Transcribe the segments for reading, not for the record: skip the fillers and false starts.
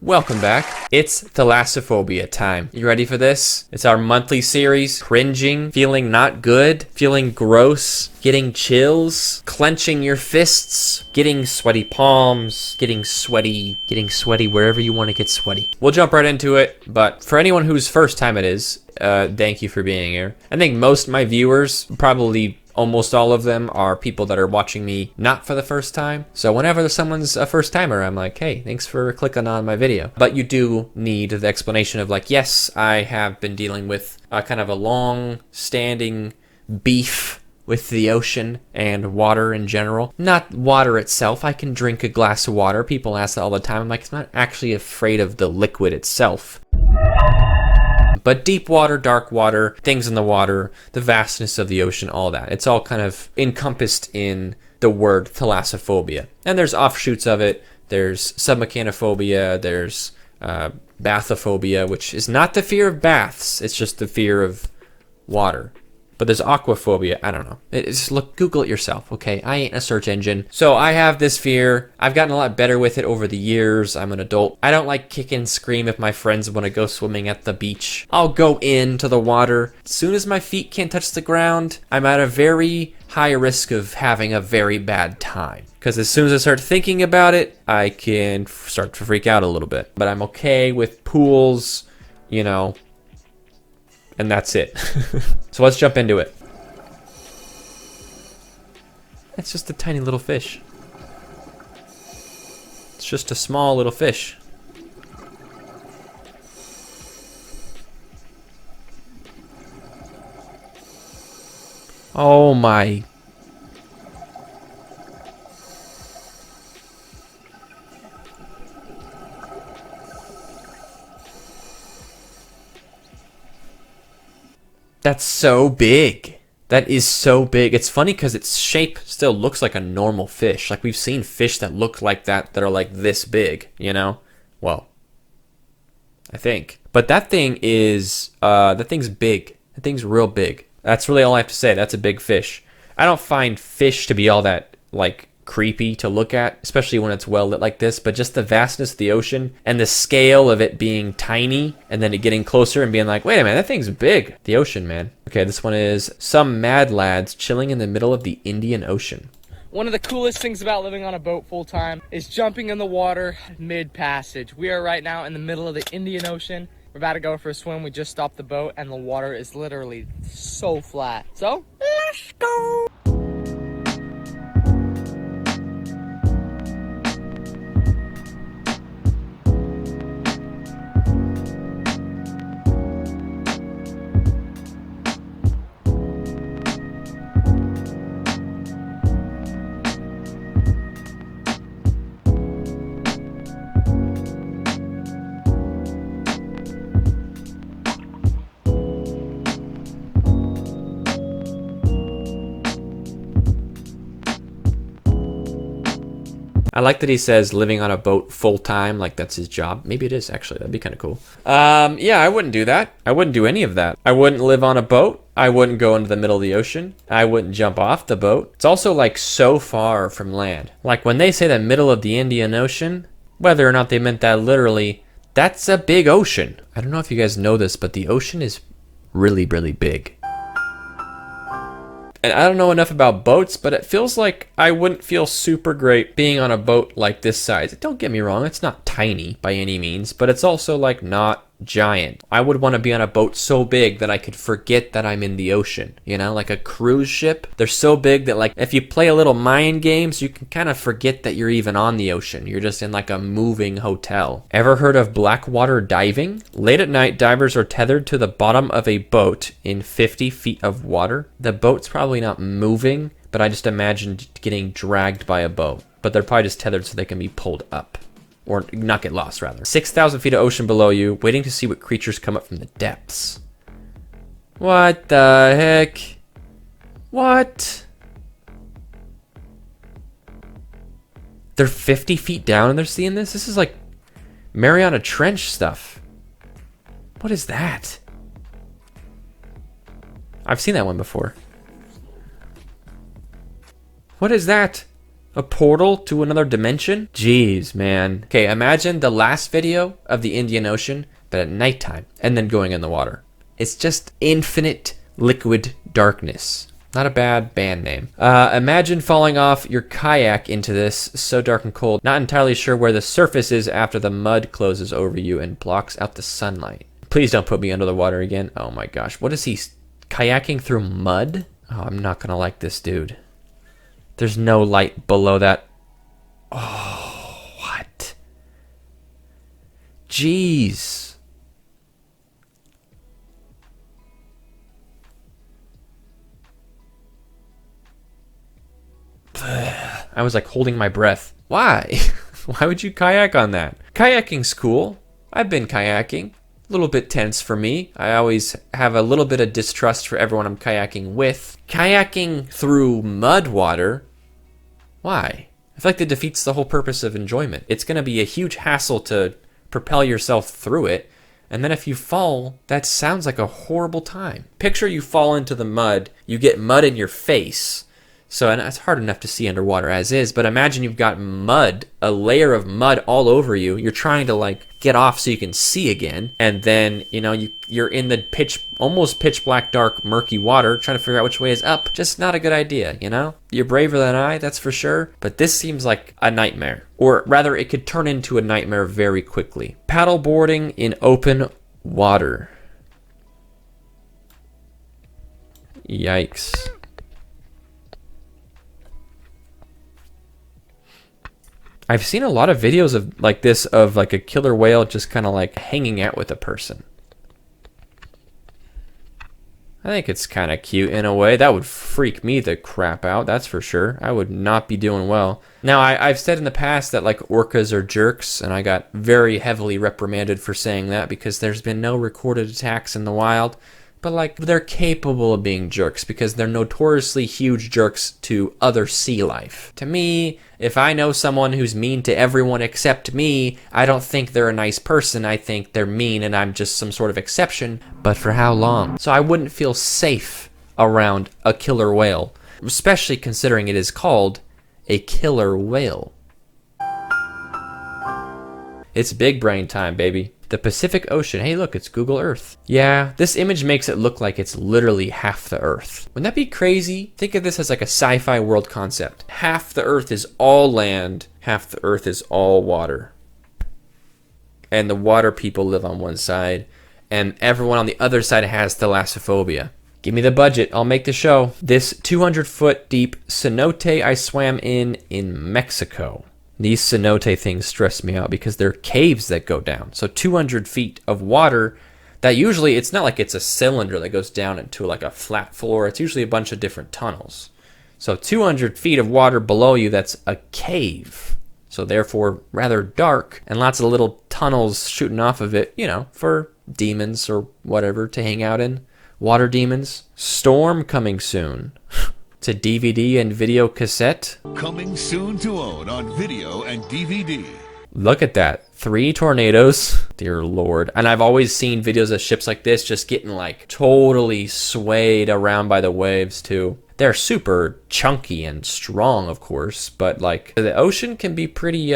Welcome back. It's thalassophobia time. You ready for this? It's our monthly series. Cringing, feeling not good, feeling gross, getting chills, clenching your fists, getting sweaty palms, getting sweaty wherever you want to get sweaty. We'll jump right into it, but for anyone whose first time it is, thank you for being here. I think most of my viewers, probably almost all of them, are people that are watching me not for the first time. So whenever someone's a first timer, I'm like, hey, thanks for clicking on my video. But you do need the explanation of like, yes, I have been dealing with kind of a long standing beef with the ocean and water in general. Not water itself. I can drink a glass of water. People ask that all the time. I'm like, I'm not actually afraid of the liquid itself. But deep water, dark water, things in the water, the vastness of the ocean, all that. It's all kind of encompassed in the word thalassophobia. And there's offshoots of it. There's submechanophobia. There's bathophobia, which is not the fear of baths. It's just the fear of water. But there's aquaphobia. I don't know. It's Google it yourself, okay? I ain't a search engine. So I have this fear. I've gotten a lot better with it over the years. I'm an adult. I don't like kick and scream if my friends want to go swimming at the beach. I'll go into the water. As soon as my feet can't touch the ground, I'm at a very high risk of having a very bad time. Because as soon as I start thinking about it, I can start to freak out a little bit. But I'm okay with pools, you know, and that's it. So let's jump into it. It's just a tiny little fish. It's just a small little fish. Oh my. That's so big. That is so big. It's funny because its shape still looks like a normal fish. Like we've seen fish that look like that are like this big, you know? Well, I think. But that thing is, that thing's big. That thing's real big. That's really all I have to say. That's a big fish. I don't find fish to be all that, like, creepy to look at, especially when it's well lit like this, but just the vastness of the ocean and the scale of it being tiny and then it getting closer and being like, wait a minute, that thing's big. The ocean, man. Okay, this one is some mad lads chilling in the middle of the Indian Ocean. One of the coolest things about living on a boat full time is jumping in the water mid-passage. We are right now in the middle of the Indian Ocean. We're about to go for a swim. We just stopped the boat and the water is literally so flat. So, let's go! I like that he says living on a boat full time, like that's his job. Maybe it is, actually. That'd be kind of cool. Yeah, I wouldn't do that. I wouldn't do any of that. I wouldn't live on a boat. I wouldn't go into the middle of the ocean. I wouldn't jump off the boat. It's also like so far from land. Like when they say the middle of the Indian Ocean, whether or not they meant that literally, that's a big ocean. I don't know if you guys know this, but the ocean is really, really big. And I don't know enough about boats, but it feels like I wouldn't feel super great being on a boat like this size. Don't get me wrong, it's not tiny by any means, but it's also like not giant. I would want to be on a boat so big that I could forget that I'm in the ocean, you know, like a cruise ship. They're so big that like if you play a little mind games, you can kind of forget that you're even on the ocean. You're just in like a moving hotel. Ever heard of blackwater diving? Late at night, divers are tethered to the bottom of a boat in 50 feet of water. The boat's probably not moving, but I just imagined getting dragged by a boat. But they're probably just tethered so they can be pulled up. Or not get lost, rather. 6,000 feet of ocean below you, waiting to see what creatures come up from the depths. What the heck? What? They're 50 feet down and they're seeing this? This is like Mariana Trench stuff. What is that? I've seen that one before. What is that? A portal to another dimension? Jeez, man. Okay, imagine the last video of the Indian Ocean, but at nighttime, and then going in the water. It's just infinite liquid darkness. Not a bad band name. Imagine falling off your kayak into this, so dark and cold. Not entirely sure where the surface is after the mud closes over you and blocks out the sunlight. Please don't put me under the water again. Oh my gosh. What is he, kayaking through mud? Oh, I'm not gonna like this dude. There's no light below that. Oh, what? Jeez. I was like holding my breath. Why? Why would you kayak on that? Kayaking's cool. I've been kayaking. A little bit tense for me. I always have a little bit of distrust for everyone I'm kayaking with. Kayaking through mud water? Why? I feel like that defeats the whole purpose of enjoyment. It's going to be a huge hassle to propel yourself through it. And then if you fall, that sounds like a horrible time. Picture you fall into the mud, you get mud in your face. So, and it's hard enough to see underwater as is, but imagine you've got mud, a layer of mud all over you. You're trying to like get off so you can see again. And then, you know, you're in the almost pitch black, dark, murky water trying to figure out which way is up. Just not a good idea, you know? You're braver than I, that's for sure. But this seems like a nightmare. Or rather, it could turn into a nightmare very quickly. Paddle boarding in open water. Yikes. I've seen a lot of videos of like this of like a killer whale just kind of like hanging out with a person. I think it's kind of cute in a way. That would freak me the crap out, that's for sure. I would not be doing well. Now, I've said in the past that like orcas are jerks, and I got very heavily reprimanded for saying that because there's been no recorded attacks in the wild. But like, they're capable of being jerks because they're notoriously huge jerks to other sea life. To me, if I know someone who's mean to everyone except me, I don't think they're a nice person. I think they're mean and I'm just some sort of exception. But for how long? So I wouldn't feel safe around a killer whale, especially considering it is called a killer whale. It's big brain time, baby. The Pacific Ocean. Hey, look, it's Google Earth. Yeah, this image makes it look like it's literally half the Earth. Wouldn't that be crazy? Think of this as like a sci-fi world concept. Half the Earth is all land, half the Earth is all water. And the water people live on one side, and everyone on the other side has thalassophobia. Give me the budget, I'll make the show. This 200-foot deep cenote I swam in Mexico. These cenote things stress me out because they're caves that go down. So 200 feet of water that usually, it's not like it's a cylinder that goes down into like a flat floor. It's usually a bunch of different tunnels. So 200 feet of water below you, that's a cave. So therefore rather dark and lots of little tunnels shooting off of it, you know, for demons or whatever to hang out in. Water demons. Storm coming soon. To DVD and video cassette. Coming soon to own on video and DVD. Look at that. 3 tornadoes. Dear Lord. And I've always seen videos of ships like this just getting like totally swayed around by the waves too. They're super chunky and strong, of course, but like the ocean can be pretty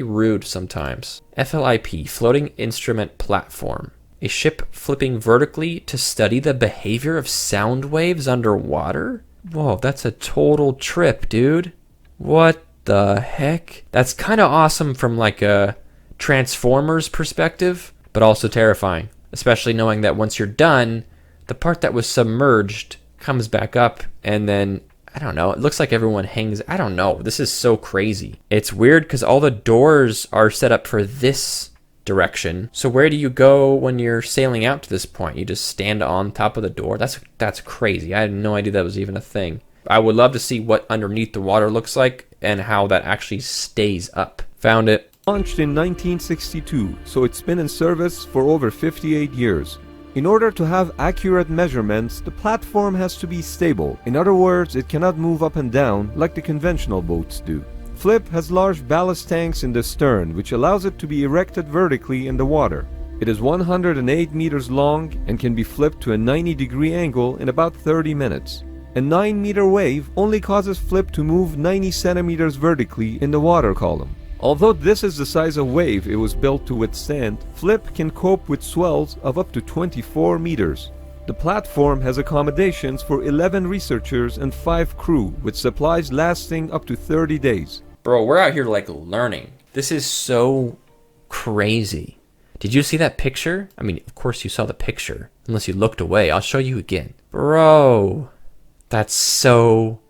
rude sometimes. FLIP, Floating Instrument Platform. A ship flipping vertically to study the behavior of sound waves underwater? Whoa, that's a total trip, dude. What the heck? That's kind of awesome from like a Transformers perspective, but also terrifying. Especially knowing that once you're done, the part that was submerged comes back up and then, I don't know, it looks like everyone hangs. I don't know. This is so crazy. It's weird because all the doors are set up for this direction. So where do you go when you're sailing out to this point? You just stand on top of the door? That's crazy. I had no idea that was even a thing. I would love to see what underneath the water looks like and how that actually stays up. Found it. Launched in 1962, so it's been in service for over 58 years. In order to have accurate measurements, the platform has to be stable. In other words, it cannot move up and down like the conventional boats do. Flip has large ballast tanks in the stern, which allows it to be erected vertically in the water. It is 108 meters long and can be flipped to a 90-degree angle in about 30 minutes. A 9-meter wave only causes Flip to move 90 centimeters vertically in the water column. Although this is the size of wave it was built to withstand, Flip can cope with swells of up to 24 meters. The platform has accommodations for 11 researchers and 5 crew, with supplies lasting up to 30 days. Bro, we're out here like learning. This is so crazy. Did you see that picture? I mean, of course you saw the picture. Unless you looked away. I'll show you again. Bro, that's so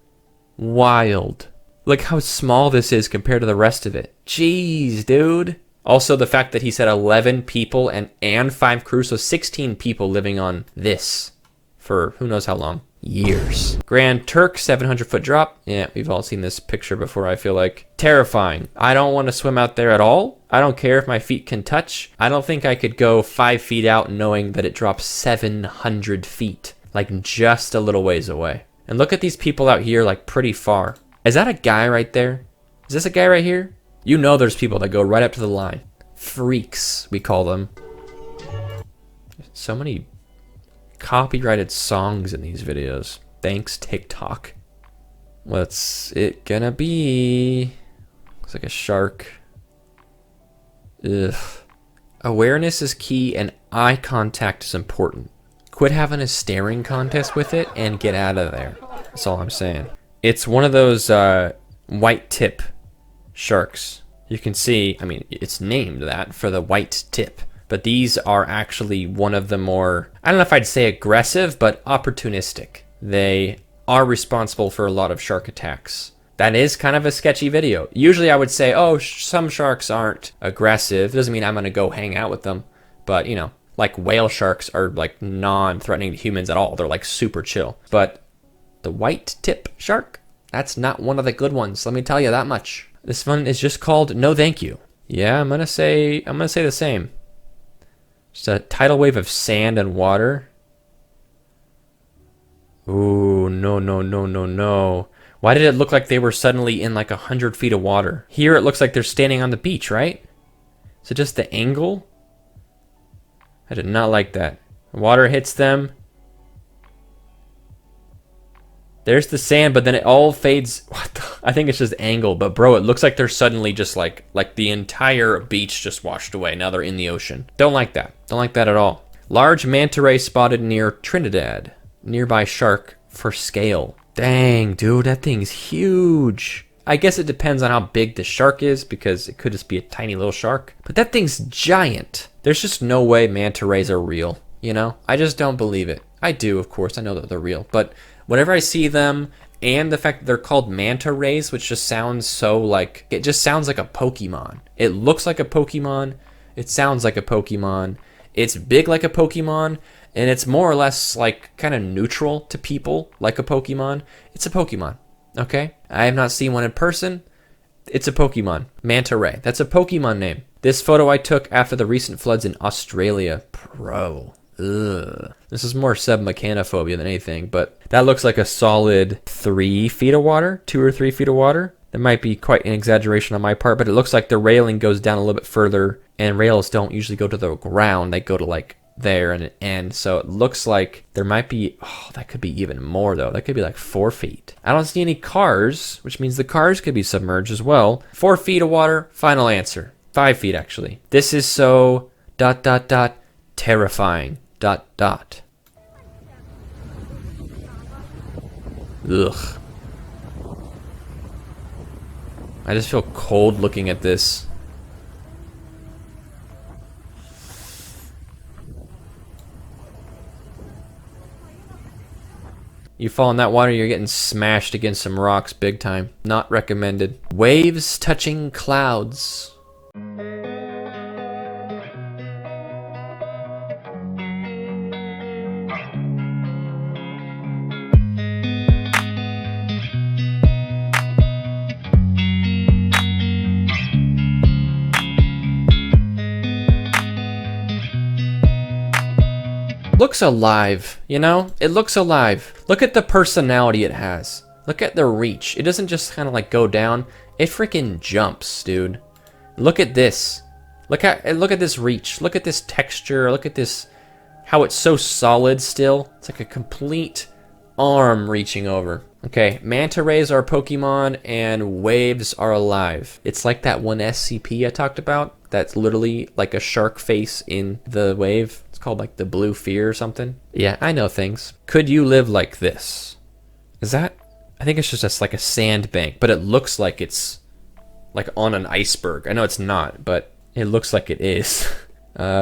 wild. Look how small this is compared to the rest of it. Jeez, dude. Also, the fact that he said 11 people and 5 crew, so 16 people living on this for who knows how long. Years. Grand Turk, 700-foot drop. Yeah, we've all seen this picture before, I feel like. Terrifying. I don't want to swim out there at all. I don't care if my feet can touch. I don't think I could go 5 feet out knowing that it drops 700 feet. Like just a little ways away. And look at these people out here like pretty far. Is that a guy right there? Is this a guy right here? You know there's people that go right up to the line. Freaks, we call them. So many copyrighted songs in these videos. Thanks, TikTok. What's it gonna be? Looks like a shark. Ugh. Awareness is key and eye contact is important. Quit having a staring contest with it and get out of there. That's all I'm saying. It's one of those white tip sharks. You can see, I mean, it's named that for the white tip. But these are actually one of the more, I don't know if I'd say aggressive, but opportunistic. They are responsible for a lot of shark attacks. That is kind of a sketchy video. Usually I would say, oh, some sharks aren't aggressive. Doesn't mean I'm going to go hang out with them. But, you know, like whale sharks are like non-threatening to humans at all. They're like super chill. But the white tip shark, that's not one of the good ones. Let me tell you that much. This one is just called No Thank You. Yeah, I'm gonna say the same. Just a tidal wave of sand and water. Ooh, no. Why did it look like they were suddenly in like 100 feet of water? Here it looks like they're standing on the beach, right? Is it just the angle? I did not like that. Water hits them. There's the sand, but then it all fades. What the? I think it's just angle, but bro, it looks like they're suddenly just like the entire beach just washed away. Now they're in the ocean. Don't like that. Don't like that at all. Large manta ray spotted near Trinidad. Nearby shark for scale. Dang, dude, that thing's huge. I guess it depends on how big the shark is because it could just be a tiny little shark. But that thing's giant. There's just no way manta rays are real, you know? I just don't believe it. I do, of course. I know that they're real, but whenever I see them, and the fact that they're called manta rays, which just sounds so like, it just sounds like a Pokemon. It looks like a Pokemon. It sounds like a Pokemon. It's big like a Pokemon, and it's more or less like kind of neutral to people like a Pokemon. It's a Pokemon, okay? I have not seen one in person. It's a Pokemon. Manta ray. That's a Pokemon name. This photo I took after the recent floods in Australia. Bro. Ugh. This is more submechanophobia than anything, but that looks like a solid 3 feet of water, 2 or 3 feet of water. That might be quite an exaggeration on my part, but it looks like the railing goes down a little bit further, and rails don't usually go to the ground. They go to like there and it ends. So it looks like there might be, oh, that could be even more though. That could be like 4 feet. I don't see any cars, which means the cars could be submerged as well. 4 feet of water, final answer. 5 feet actually. This is so ... terrifying ... Ugh. I just feel cold looking at this. You fall in that water, you're getting smashed against some rocks big time. Not recommended. Waves touching clouds. Looks alive, you know? It looks alive. Look at the personality it has. Look at the reach. It doesn't just kind of like go down. It freaking jumps, dude. Look at this. Look at this reach. Look at this texture. Look at this, how it's so solid still. It's like a complete arm reaching over. Okay, manta rays are Pokemon and waves are alive. It's like that one SCP I talked about. That's literally like a shark face in the wave. It's called like the blue fear or something. Yeah, I know things. Could you live like this? Is that? I think it's just like a sandbank, but it looks like it's like on an iceberg. I know it's not, but it looks like it is.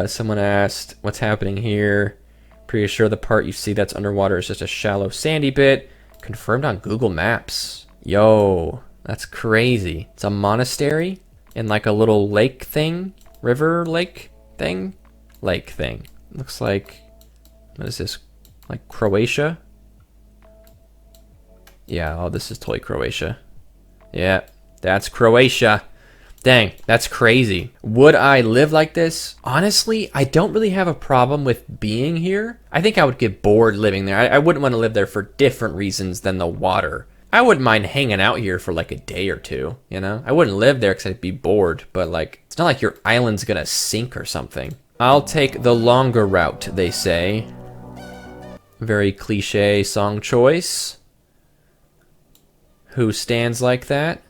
Someone asked, what's happening here? Pretty sure the part you see that's underwater is just a shallow sandy bit. Confirmed on Google Maps. Yo, that's crazy. It's a monastery in like a little lake thing. River lake thing? Lake thing. Looks like, what is this? Like Croatia? Yeah, oh, this is totally Croatia. Yeah, that's Croatia. Dang, that's crazy. Would I live like this? Honestly, I don't really have a problem with being here. I think I would get bored living there. I wouldn't want to live there for different reasons than the water. I wouldn't mind hanging out here for like a day or two, you know? I wouldn't live there because I'd be bored, but like, it's not like your island's gonna sink or something. I'll take the longer route, they say. Very cliche song choice. Who stands like that?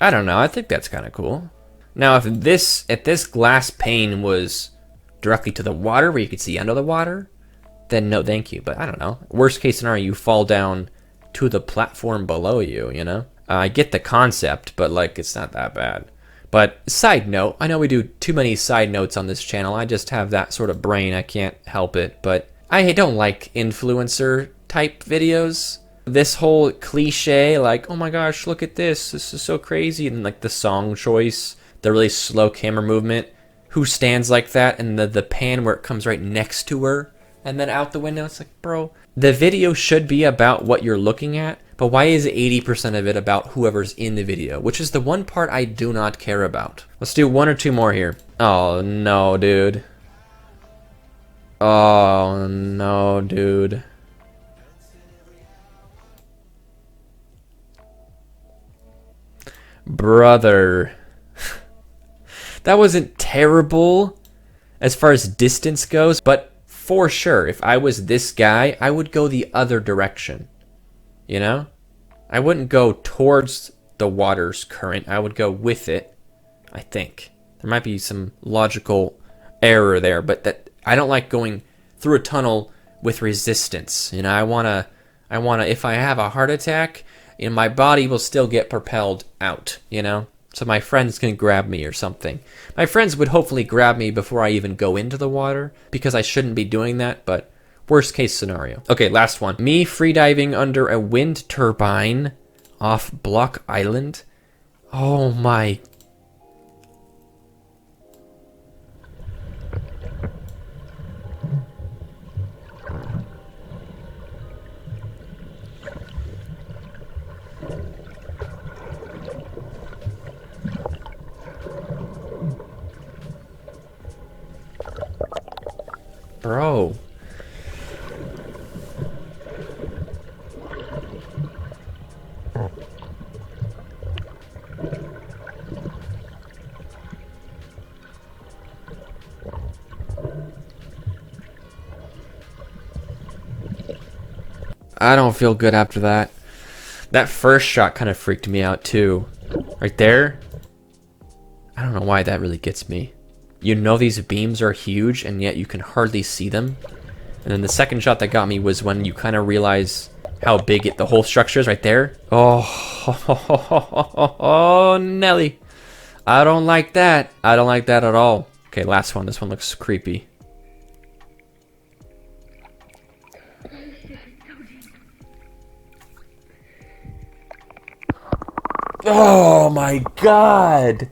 I don't know, I think that's kind of cool. Now, if this glass pane was directly to the water where you could see under the water, then no thank you. But I don't know. Worst case scenario, you fall down to the platform below you, you know? I get the concept, but like, it's not that bad. But side note, I know we do too many side notes on this channel. I just have that sort of brain, I can't help it. But I don't like influencer type videos. This whole cliche, like, oh my gosh, look at this is so crazy, and like the song choice, the really slow camera movement, who stands like that, and the pan where it comes right next to her, and then out the window, it's like, bro, the video should be about what you're looking at, but why is 80% of it about whoever's in the video, which is the one part I do not care about. Let's do one or two more here. Oh no, dude. Oh no, dude. Brother. That wasn't terrible as far as distance goes, but for sure, if I was this guy, I would go the other direction. You know? I wouldn't go towards the water's current. I would go with it, I think. There might be some logical error there, but that I don't like going through a tunnel with resistance. You know, I wanna if I have a heart attack, you know, my body will still get propelled out, you know? So my friends can grab me or something. My friends would hopefully grab me before I even go into the water, because I shouldn't be doing that, but worst case scenario. Okay, last one. Me freediving under a wind turbine off Block Island. Oh my. Bro. I don't feel good after that. That first shot kind of freaked me out too. Right there. I don't know why that really gets me. You know these beams are huge and yet you can hardly see them. And then the second shot that got me was when you kind of realize how big the whole structure is right there. Oh, Nelly. I don't like that. I don't like that at all. Okay, last one. This one looks creepy. Oh my god.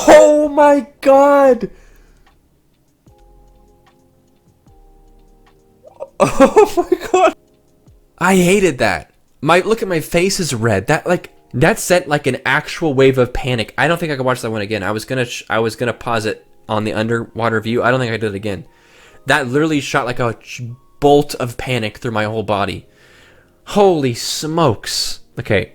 Oh my god. Oh my god. I hated that. Look at my face is red. That sent like an actual wave of panic. I don't think I could watch that one again. I was gonna pause it on the underwater view. I don't think I did it again. That literally shot like a bolt of panic through my whole body. Holy smokes. Okay.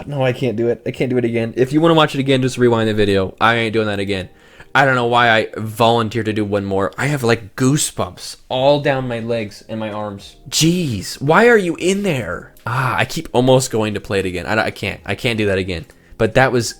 No, I can't do it. I can't do it again. If you want to watch it again, just rewind the video. I ain't doing that again. I don't know why I volunteered to do one more. I have like goosebumps all down my legs and my arms. Jeez, why are you in there? I keep almost going to play it again. I can't do that again. But that was,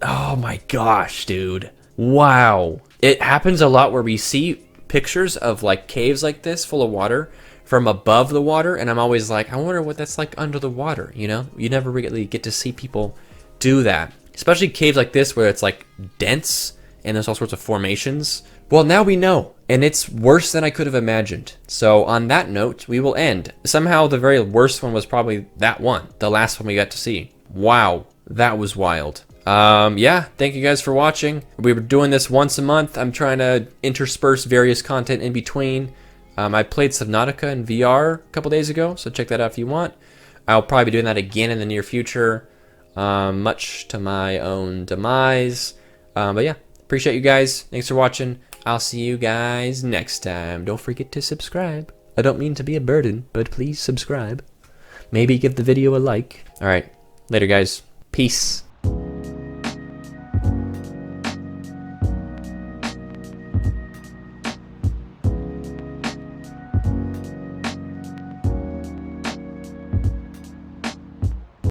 oh my gosh, dude. Wow. It happens a lot where we see pictures of like caves like this full of water from above the water, and I'm always like, I wonder what that's like under the water, you know? You never really get to see people do that. Especially caves like this where it's like dense and there's all sorts of formations. Well, now we know, and it's worse than I could have imagined. So on that note, we will end. Somehow the very worst one was probably that one, the last one we got to see. Wow, that was wild. Yeah, thank you guys for watching. We were doing this once a month. I'm trying to intersperse various content in between. I played Subnautica in VR a couple days ago, so check that out if you want. I'll probably be doing that again in the near future, much to my own demise. But yeah, appreciate you guys. Thanks for watching. I'll see you guys next time. Don't forget to subscribe. I don't mean to be a burden, but please subscribe. Maybe give the video a like. All right, later guys. Peace.